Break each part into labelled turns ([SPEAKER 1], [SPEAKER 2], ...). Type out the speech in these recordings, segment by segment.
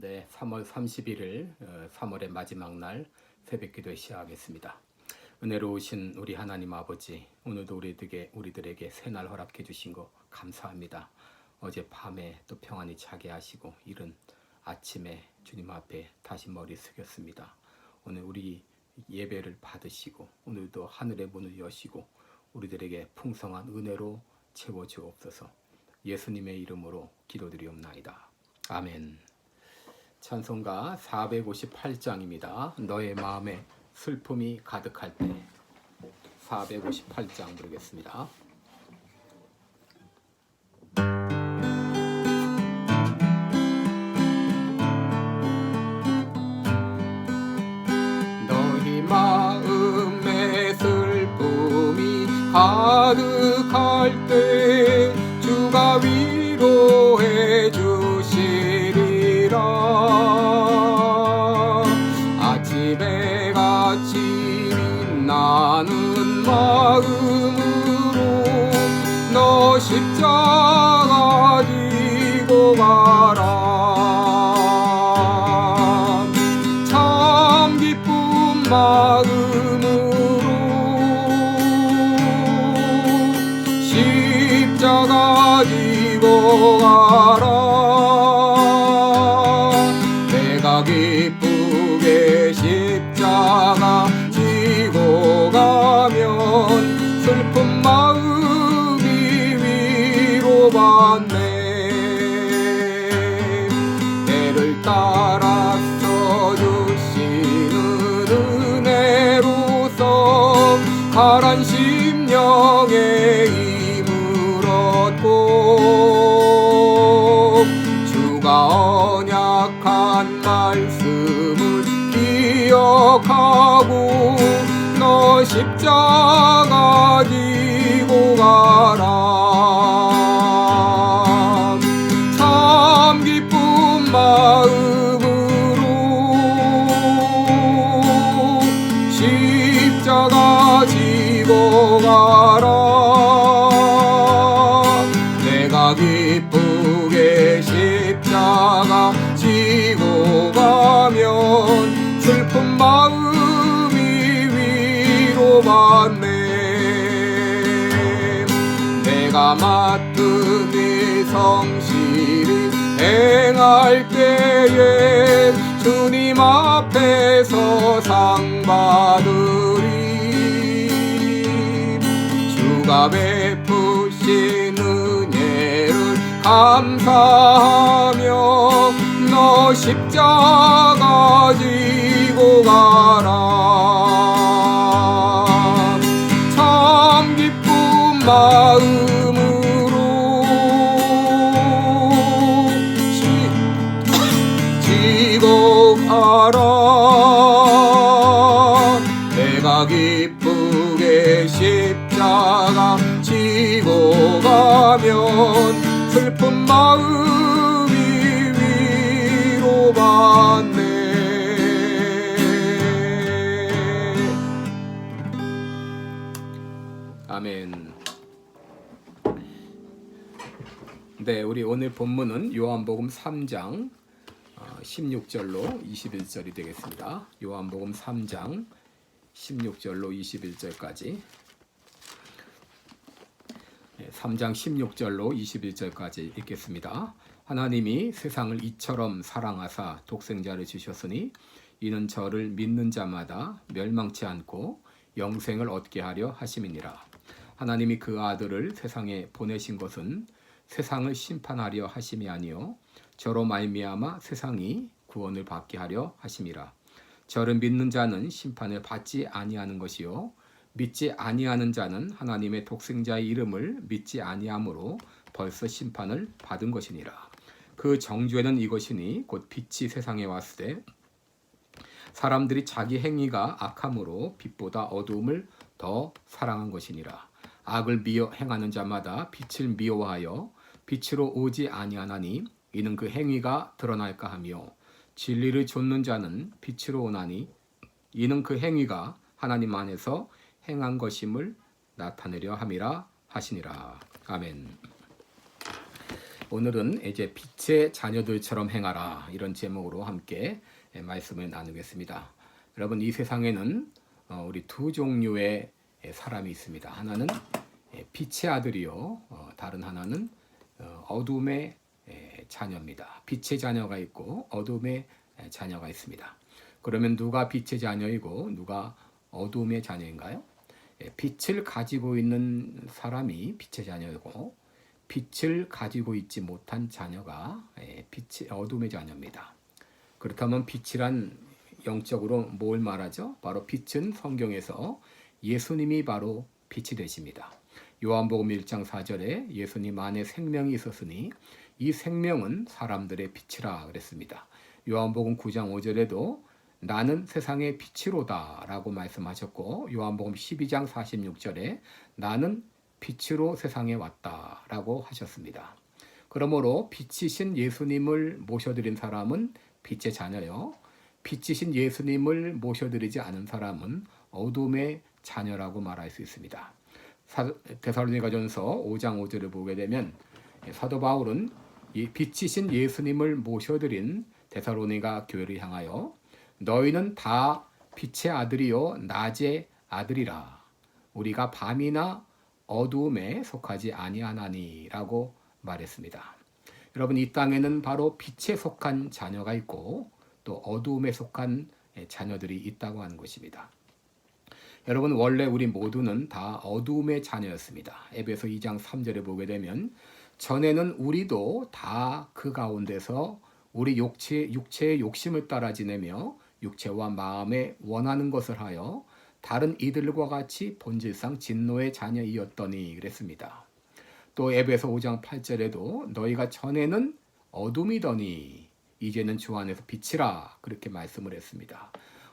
[SPEAKER 1] 네, 3월 31일 3월의 마지막 날 새벽기도 시작하겠습니다. 은혜로우신 우리 하나님 아버지, 오늘도 우리들에게 새날 허락해 주신 거 감사합니다. 어제 밤에 또 평안히 자게 하시고 이른 아침에 주님 앞에 다시 머리 숙였습니다. 오늘 우리 예배를 받으시고 오늘도 하늘의 문을 여시고 우리들에게 풍성한 은혜로 채워주옵소서. 예수님의 이름으로 기도드리옵나이다. 아멘. 찬송가 458장입니다. 너의 마음에 슬픔이 가득할 때 458장 부르겠습니다. 너희 마음에 슬픔이 가득할 때 주가 위로해 주시리라. 아침에 같이 빛나는 마음으로 너 십자가 지고 가라. 참 기쁜 마음으로 십자가 지고 가라. 내가 기쁘게 십자가 지고 가면 슬픈 마음이 위로받네. 때를 따라서 주시는 은혜로서 가란 심령의 힘을 얻고 주가 언약한 말씀을 기억하고 너 십자가 지고 가라. 참 기쁜 마음으로 십자가 지고 가라. 내가 기쁘게 십자가 지고 가면 슬픈 마음이 위로받네. 내가 맡은 이 성실을 행할 때에 주님 앞에서 상 받으리. 주가 베푸신 은혜를 감사하며 너 십자가 지고 가라. 참 기쁜 마음으로 지고 가라. 내가 기쁘게 십자가 지고 가면 슬픈 마음이 위로받네. 아멘. 네, 우리 오늘 본문은 요한복음 3장 16절로 21절이 되겠습니다. 요한복음 3장 16절로 21절까지 3장 16절로 21절까지 읽겠습니다. 하나님이 세상을 이처럼 사랑하사 독생자를 주셨으니 이는 저를 믿는 자마다 멸망치 않고 영생을 얻게 하려 하심이니라. 하나님이 그 아들을 세상에 보내신 것은 세상을 심판하려 하심이 아니요 저로 말미암아 세상이 구원을 받게 하려 하심이라. 저를 믿는 자는 심판을 받지 아니하는 것이요 믿지 아니하는 자는 하나님의 독생자의 이름을 믿지 아니함으로 벌써 심판을 받은 것이니라. 그 정죄는 이것이니 곧 빛이 세상에 왔을 때 사람들이 자기 행위가 악함으로 빛보다 어두움을 더 사랑한 것이니라. 악을 행하는 자마다 빛을 미워하여 빛으로 오지 아니하나니 이는 그 행위가 드러날까 하며 진리를 좇는 자는 빛으로 오나니 이는 그 행위가 하나님 안에서 행한 것임을 나타내려 함이라 하시니라. 아멘. 오늘은 이제 빛의 자녀들처럼 행하라 이런 제목으로 함께 말씀을 나누겠습니다. 여러분, 이 세상에는 우리 두 종류의 사람이 있습니다. 하나는 빛의 아들이요, 다른 하나는 어둠의 자녀입니다. 빛의 자녀가 있고 어둠의 자녀가 있습니다. 그러면 누가 빛의 자녀이고 누가 어둠의 자녀인가요? 빛을 가지고 있는 사람이 빛의 자녀이고 빛을 가지고 있지 못한 자녀가 어둠의 자녀입니다. 그렇다면 빛이란 영적으로 뭘 말하죠? 바로 빛은 성경에서 예수님이 바로 빛이 되십니다. 요한복음 1장 4절에 예수님 안에 생명이 있었으니 이 생명은 사람들의 빛이라 그랬습니다. 요한복음 9장 5절에도 나는 세상의 빛이로다 라고 말씀하셨고, 요한복음 12장 46절에 나는 빛으로 세상에 왔다 라고 하셨습니다. 그러므로 빛이신 예수님을 모셔드린 사람은 빛의 자녀요, 빛이신 예수님을 모셔드리지 않은 사람은 어둠의 자녀라고 말할 수 있습니다. 데살로니가전서 5장 5절을 보게 되면 사도 바울은 이 빛이신 예수님을 모셔드린 데살로니가 교회를 향하여 너희는 다 빛의 아들이요 낮의 아들이라, 우리가 밤이나 어두움에 속하지 아니하나니라고 말했습니다. 여러분, 이 땅에는 바로 빛에 속한 자녀가 있고 또 어두움에 속한 자녀들이 있다고 하는 것입니다. 여러분, 원래 우리 모두는 다 어두움의 자녀였습니다. 에베소 2장 3절에 보게 되면 전에는 우리도 다 그 가운데서 우리 육체의 욕심을 따라 지내며 육체와 마음에 원하는 것을 하여 다른 이들과 같이 본질상 진노의 자녀이었더니 그랬습니다. 또 에베소 5장 8절에도 너희가 전에는 어둠이더니 이제는 주 안에서 빛이라 그렇게 말씀을 했습니다.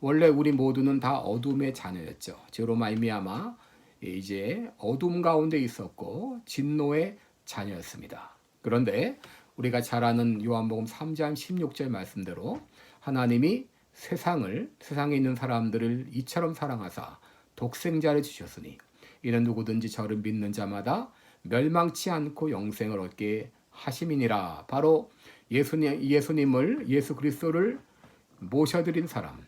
[SPEAKER 1] 원래 우리 모두는 다 어둠의 자녀였죠. 저로 말미암아 이제 어둠 가운데 있었고 진노의 자녀였습니다. 그런데 우리가 잘 아는 요한복음 3장 16절 말씀대로 하나님이 세상에 있는 사람들을 이처럼 사랑하사 독생자를 주셨으니 이는 누구든지 저를 믿는 자마다 멸망치 않고 영생을 얻게 하심이니라. 바로 예수 그리스도를 모셔드린 사람,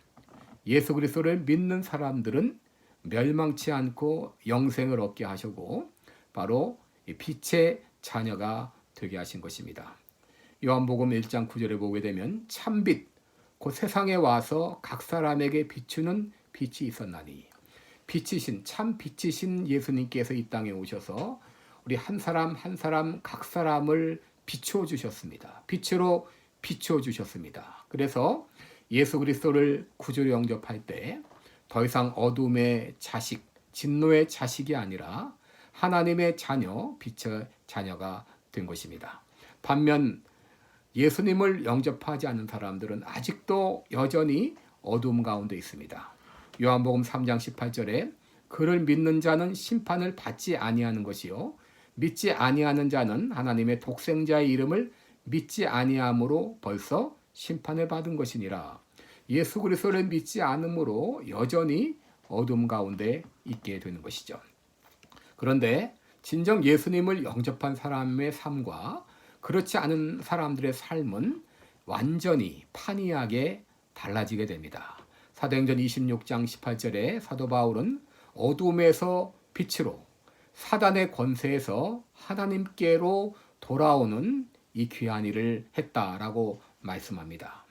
[SPEAKER 1] 예수 그리스도를 믿는 사람들은 멸망치 않고 영생을 얻게 하시고 바로 빛의 자녀가 되게 하신 것입니다. 요한복음 1장 9절에 보게 되면 참빛 곧 세상에 와서 각 사람에게 비추는 빛이 있었나니, 참 빛이신 예수님께서 이 땅에 오셔서 우리 한 사람 한 사람 각 사람을 비추어 주셨습니다. 빛으로 비추어 주셨습니다. 그래서 예수 그리스도를 구주로 영접할 때 더 이상 어둠의 자식, 진노의 자식이 아니라 하나님의 자녀, 빛의 자녀가 된 것입니다. 반면 예수님을 영접하지 않는 사람들은 아직도 여전히 어둠 가운데 있습니다. 요한복음 3장 18절에 그를 믿는 자는 심판을 받지 아니하는 것이요 믿지 아니하는 자는 하나님의 독생자의 이름을 믿지 아니함으로 벌써 심판을 받은 것이니라. 예수 그리스도를 믿지 않음으로 여전히 어둠 가운데 있게 되는 것이죠. 그런데 진정 예수님을 영접한 사람의 삶과 그렇지 않은 사람들의 삶은 완전히 판이하게 달라지게 됩니다. 사도행전 26장 18절에 사도 바울은 어둠에서 빛으로 사단의 권세에서 하나님께로 돌아오는 이 귀한 일을 했다라고 말씀합니다.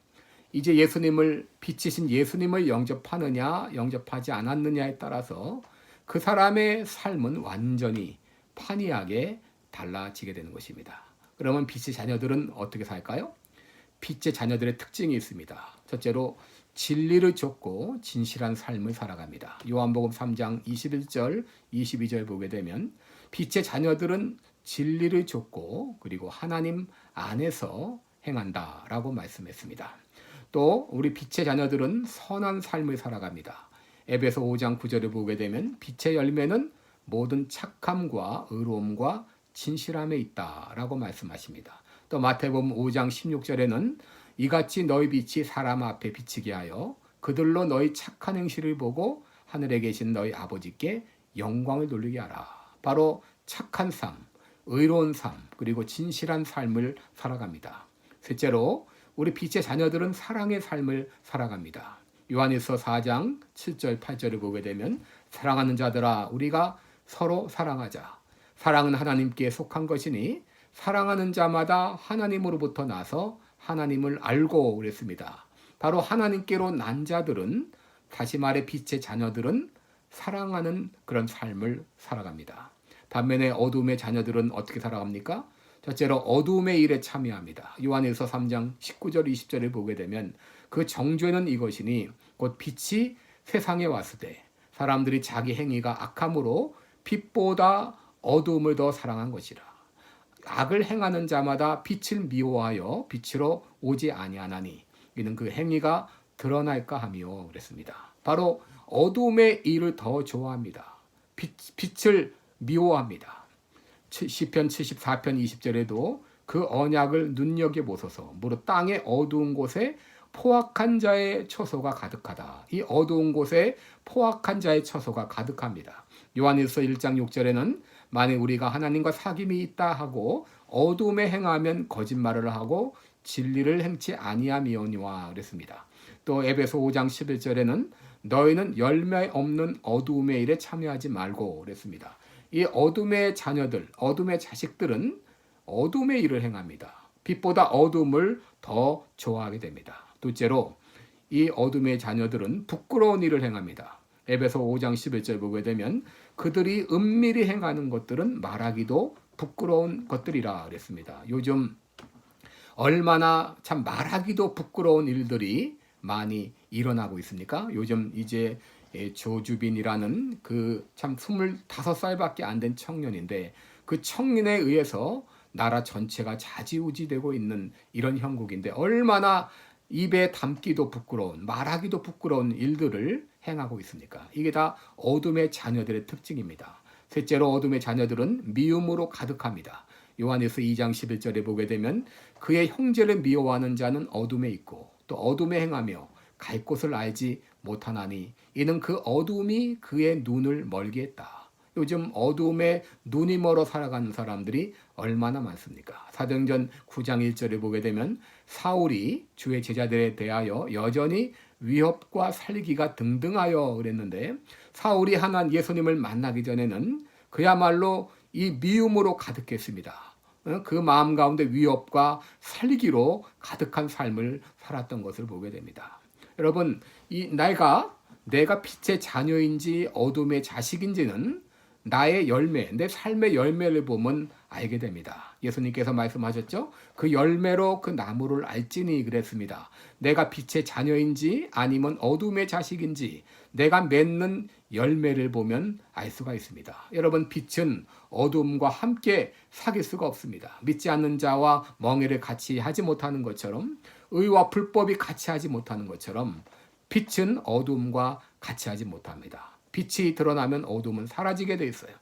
[SPEAKER 1] 이제 빛이신 예수님을 영접하느냐 영접하지 않았느냐에 따라서 그 사람의 삶은 완전히 판이하게 달라지게 되는 것입니다. 그러면 빛의 자녀들은 어떻게 살까요? 빛의 자녀들의 특징이 있습니다. 첫째로 진리를 좇고 진실한 삶을 살아갑니다. 요한복음 3장 21절, 22절 보게 되면 빛의 자녀들은 진리를 좇고 그리고 하나님 안에서 행한다라고 말씀했습니다. 또 우리 빛의 자녀들은 선한 삶을 살아갑니다. 에베소 5장 9절을 보게 되면 빛의 열매는 모든 착함과 의로움과 진실함에 있다라고 말씀하십니다. 또 마태복음 5장 16절에는 이같이 너희 빛이 사람 앞에 비치게 하여 그들로 너희 착한 행실을 보고 하늘에 계신 너희 아버지께 영광을 돌리게 하라. 바로 착한 삶, 의로운 삶, 그리고 진실한 삶을 살아갑니다. 셋째로 우리 빛의 자녀들은 사랑의 삶을 살아갑니다. 요한일서 4장 7절 8절을 보게 되면 사랑하는 자들아 우리가 서로 사랑하자. 사랑은 하나님께 속한 것이니 사랑하는 자마다 하나님으로부터 나서 하나님을 알고 그랬습니다. 바로 하나님께로 난 자들은, 다시 말해 빛의 자녀들은 사랑하는 그런 삶을 살아갑니다. 반면에 어둠의 자녀들은 어떻게 살아갑니까? 첫째로 어둠의 일에 참여합니다. 요한일서 3장 19절 20절을 보게 되면 그 정죄는 이것이니 곧 빛이 세상에 왔을 때 사람들이 자기 행위가 악함으로 빛보다 어둠을 더 사랑한 것이라. 악을 행하는 자마다 빛을 미워하여 빛으로 오지 아니하나니 이는 그 행위가 드러날까 하며 그랬습니다. 바로 어둠의 일을 더 좋아합니다. 빛을 미워합니다. 시편 74편 20절에도 그 언약을 눈여겨보소서. 무릇 땅의 어두운 곳에 포악한 자의 처소가 가득하다. 이 어두운 곳에 포악한 자의 처소가 가득합니다. 요한일서 1장 6절에는 만일 우리가 하나님과 사귐이 있다 하고 어둠에 행하면 거짓말을 하고 진리를 행치 아니하미오니와 그랬습니다. 또 에베소 5장 11절에는 너희는 열매 없는 어둠의 일에 참여하지 말고 그랬습니다. 이 어둠의 자녀들, 어둠의 자식들은 어둠의 일을 행합니다. 빛보다 어둠을 더 좋아하게 됩니다. 둘째로 이 어둠의 자녀들은 부끄러운 일을 행합니다. 에베소 5장 11절 보게 되면 그들이 은밀히 행하는 것들은 말하기도 부끄러운 것들이라 그랬습니다. 요즘 얼마나 참 말하기도 부끄러운 일들이 많이 일어나고 있습니까? 요즘 이제 조주빈이라는 그 참 25살밖에 안 된 청년인데 그 청년에 의해서 나라 전체가 좌지우지되고 있는 이런 형국인데 얼마나 입에 담기도 부끄러운, 말하기도 부끄러운 일들을 행하고 있습니까? 이게 다 어둠의 자녀들의 특징입니다. 셋째로 어둠의 자녀들은 미움으로 가득합니다. 요한일서 2장 11절에 보게 되면 그의 형제를 미워하는 자는 어둠에 있고 또 어둠에 행하며 갈 곳을 알지 못하나니 이는 그 어둠이 그의 눈을 멀게 했다. 요즘 어둠에 눈이 멀어 살아가는 사람들이 얼마나 많습니까? 사도행전 9장 1절에 보게 되면 사울이 주의 제자들에 대하여 여전히 위협과 살기가 등등하여 그랬는데 사울이 하나님 예수님을 만나기 전에는 그야말로 이 미움으로 가득했습니다. 그 마음 가운데 위협과 살기로 가득한 삶을 살았던 것을 보게 됩니다. 여러분, 내가 빛의 자녀인지 어둠의 자식인지는 나의 열매, 내 삶의 열매를 보면 알게 됩니다. 예수님께서 말씀하셨죠? 그 열매로 그 나무를 알지니 그랬습니다. 내가 빛의 자녀인지 아니면 어둠의 자식인지 내가 맺는 열매를 보면 알 수가 있습니다. 여러분, 빛은 어둠과 함께 사귈 수가 없습니다. 믿지 않는 자와 멍에를 같이 하지 못하는 것처럼 의와 불법이 같이 하지 못하는 것처럼 빛은 어둠과 같이 하지 못합니다. 빛이 드러나면 어둠은 사라지게 돼 있어요.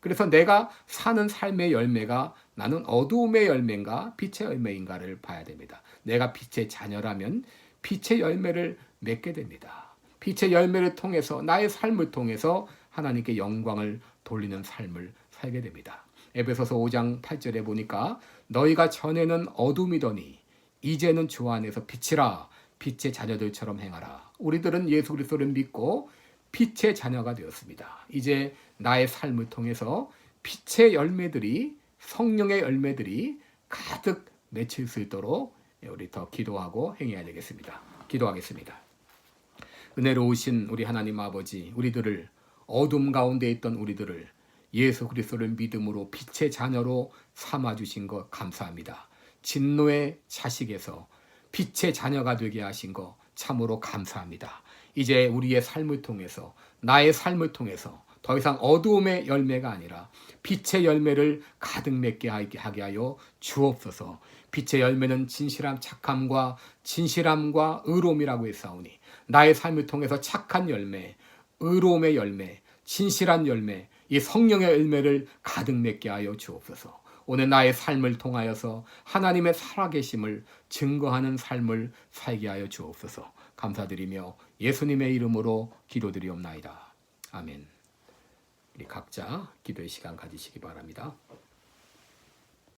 [SPEAKER 1] 그래서 내가 사는 삶의 열매가 나는 어두움의 열매인가 빛의 열매인가를 봐야 됩니다. 내가 빛의 자녀라면 빛의 열매를 맺게 됩니다. 빛의 열매를 통해서 나의 삶을 통해서 하나님께 영광을 돌리는 삶을 살게 됩니다. 에베소서 5장 8절에 보니까 너희가 전에는 어둠이더니 이제는 주 안에서 빛이라 빛의 자녀들처럼 행하라. 우리들은 예수 그리스도를 믿고 빛의 자녀가 되었습니다. 이제 나의 삶을 통해서 빛의 열매들이 성령의 열매들이 가득 맺힐 수 있도록 우리 더 기도하고 행해야 되겠습니다. 기도하겠습니다. 은혜로우신 우리 하나님 아버지, 우리들을 어둠 가운데 있던 우리들을 예수 그리스도를 믿음으로 빛의 자녀로 삼아주신 것 감사합니다. 진노의 자식에서 빛의 자녀가 되게 하신 것 참으로 감사합니다. 이제 우리의 삶을 통해서 나의 삶을 통해서 더 이상 어두움의 열매가 아니라 빛의 열매를 가득 맺게 하게 하여 주옵소서. 빛의 열매는 진실함, 착함과 진실함과 의로움이라고 했사오니 나의 삶을 통해서 착한 열매, 의로움의 열매, 진실한 열매, 이 성령의 열매를 가득 맺게 하여 주옵소서. 오늘 나의 삶을 통하여서 하나님의 살아계심을 증거하는 삶을 살게 하여 주옵소서. 감사드리며 예수님의 이름으로 기도드리옵나이다. 아멘. 우리 각자 기도의 시간 가지시기 바랍니다.